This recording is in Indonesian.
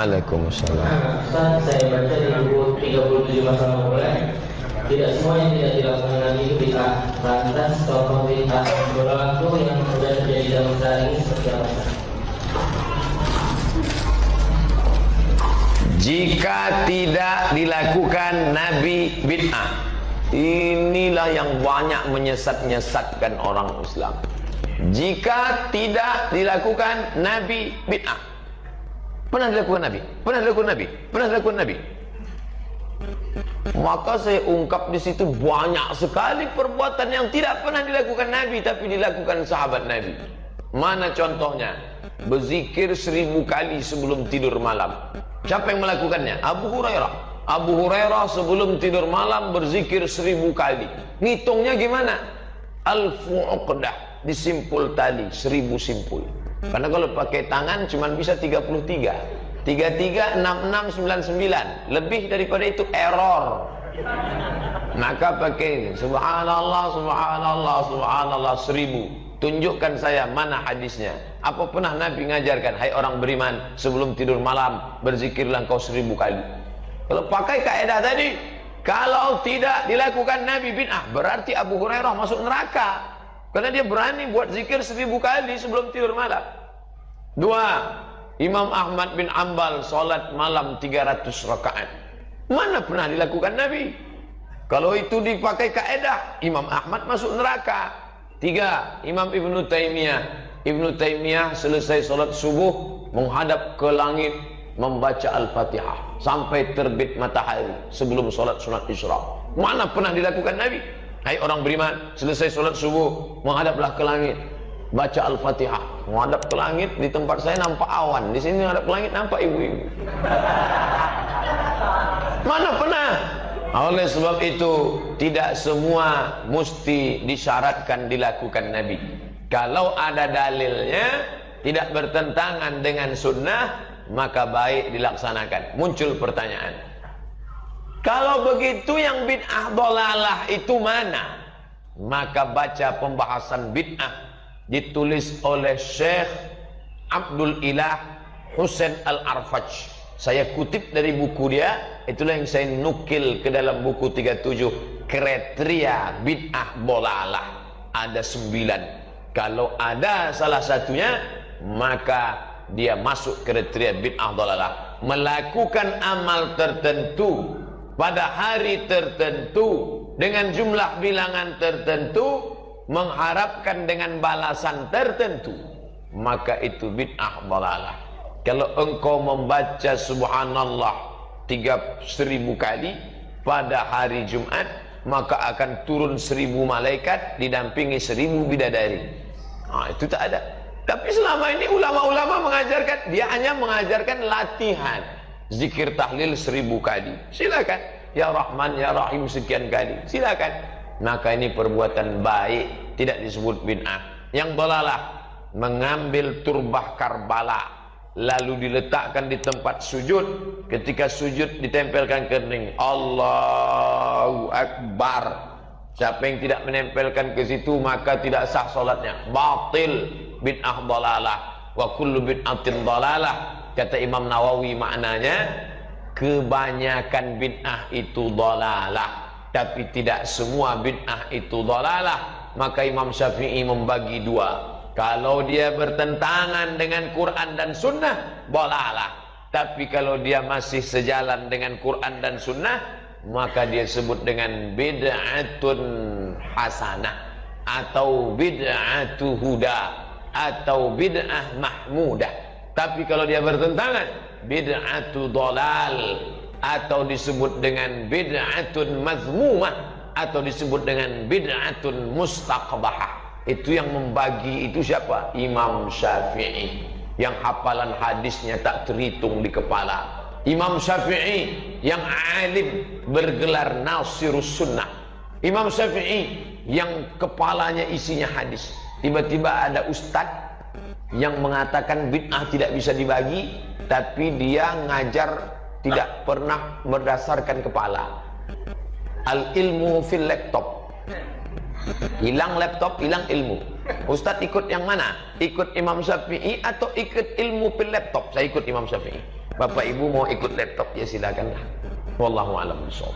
Waalaikumsalam. Ustaz, saya baca di buku 37 masalah mulai, tidak semua yang tidak dilakukan Nabi itu bid'ah. Lantas contoh bid'ah berlaku yang sudah terjadi dalam sehari ini seperti apa? Jika tidak dilakukan Nabi bid'ah, inilah yang banyak menyesat-nyesatkan orang Islam. Jika tidak dilakukan Nabi bid'ah, pernah dilakukan Nabi? Pernah dilakukan Nabi? Pernah dilakukan Nabi? Maka saya ungkap di situ banyak sekali perbuatan yang tidak pernah dilakukan Nabi tapi dilakukan sahabat Nabi. Mana contohnya? Berzikir 1000 kali sebelum tidur malam. Siapa yang melakukannya? Abu Hurairah. Abu Hurairah sebelum tidur malam berzikir 1000 kali. Ngitungnya gimana? Alfu uqdah, disimpul tali 1000 simpul. Karena kalau pakai tangan cuma bisa 33. 33, 66, 99. Lebih daripada itu error. Maka pakai subhanallah, subhanallah, subhanallah 1000. Tunjukkan saya mana hadisnya. Apa pernah Nabi ngajarkan, hai orang beriman, sebelum tidur malam berzikirlah engkau 1000 kali. Kalau pakai kaidah tadi, kalau tidak dilakukan Nabi bid'ah, berarti Abu Hurairah masuk neraka. Karena dia berani buat zikir 1000 kali sebelum tidur malam. 2. Imam Ahmad bin Ambal salat malam 300 rakaat. Mana pernah dilakukan Nabi? Kalau itu dipakai kaidah, Imam Ahmad masuk neraka. 3. Imam Ibnu Taimiyah. Ibnu Taimiyah selesai salat subuh menghadap ke langit membaca Al-Fatihah sampai terbit matahari sebelum salat sunat Isra. Mana pernah dilakukan Nabi? Hai orang beriman, selesai salat subuh menghadaplah ke langit, baca Al-Fatihah, menghadap ke langit. Di tempat saya nampak awan, di sini menghadap ke langit nampak ibu-ibu. Mana pernah? Oleh sebab itu tidak semua mesti disyaratkan dilakukan Nabi. Kalau ada dalilnya tidak bertentangan dengan sunnah, maka baik dilaksanakan. Muncul pertanyaan, kalau begitu yang bid'ah dolalah itu mana? Maka baca pembahasan bid'ah ditulis oleh Syekh Abdul Ilah Husain Al-Arfaj. Saya kutip dari buku dia, itulah yang saya nukil ke dalam buku 37, kriteria bid'ah dolalah. Ada 9. Kalau ada salah satunya, maka dia masuk kriteria bid'ah dolalah. Melakukan amal tertentu pada hari tertentu dengan jumlah bilangan tertentu, mengharapkan dengan balasan tertentu, maka itu bid'ah dalalah. Kalau engkau membaca subhanallah 3000 kali pada hari Jumat, maka akan turun 1000 malaikat didampingi 1000 bidadari. Itu tak ada. Tapi selama ini ulama-ulama mengajarkan, dia hanya mengajarkan latihan zikir tahlil 1000 kali. Silakan, ya Rahman ya Rahim sekian kali, silakan. Maka ini perbuatan baik, tidak disebut bid'ah. Yang dalalah, mengambil turbah Karbala lalu diletakkan di tempat sujud. Ketika sujud ditempelkan kening, Allahu Akbar. Siapa yang tidak menempelkan ke situ maka tidak sah salatnya, batil, bid'ah dalalah. Wa kullu bid'atin dalalah. Kata Imam Nawawi, maknanya kebanyakan bid'ah itu dalalah, tapi tidak semua bid'ah itu dalalah. Maka Imam Syafi'i membagi 2. Kalau dia bertentangan dengan Quran dan Sunnah, dalalah. Tapi kalau dia masih sejalan dengan Quran dan Sunnah, maka dia sebut dengan bid'atun hasanah, atau bid'atu huda, atau bid'ah mahmudah. Tapi kalau dia bertentangan, bid'atu dalal, atau disebut dengan bid'atun mazmumah, atau disebut dengan bid'atun mustaqbahah. Itu yang membagi itu siapa? Imam Syafi'i, yang hafalan hadisnya tak terhitung di kepala. Imam Syafi'i yang alim, bergelar Nasirus Sunnah. Imam Syafi'i yang kepalanya isinya hadis. Tiba-tiba ada ustadz yang mengatakan bid'ah tidak bisa dibagi, tapi dia ngajar tidak pernah berdasarkan kepala. Al ilmu fil laptop. Hilang laptop, hilang ilmu. Ustadz ikut yang mana? Ikut Imam Syafi'i atau ikut ilmu fil laptop? Saya ikut Imam Syafi'i. Bapak Ibu mau ikut laptop ya silakanlah. Wallahu a'lam bishawab.